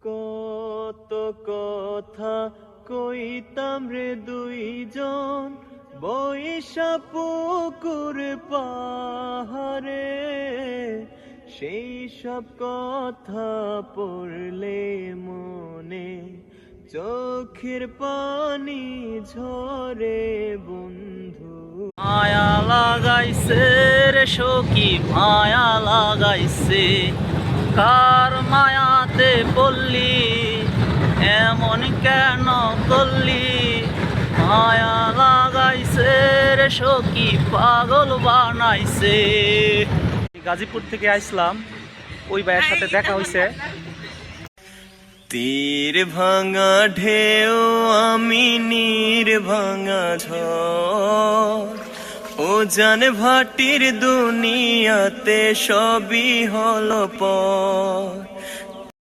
কত কথা কইতাম রে দুইজন বৈশা পুকুর পাহাড়ে, সেই সব কথা পড়লে মনে চোখের পানি ঝরে বন্ধু। মায়া লাগাইছে রে সখী মায়া লাগাইছে, কার মায়াতে পড়লি এমন কেন করলি? মায়া লাগাইছে রে সখী পাগল বানাইছে। গাজীপুর থেকে আসলাম, ওই ভাইয়ের সাথে দেখা হয়েছে। তীর ভাঙা ঢেউ আমি নীর ভাঙা ঝড়, ও জান ভাটির দুনিয়াতে সবই হলো পর।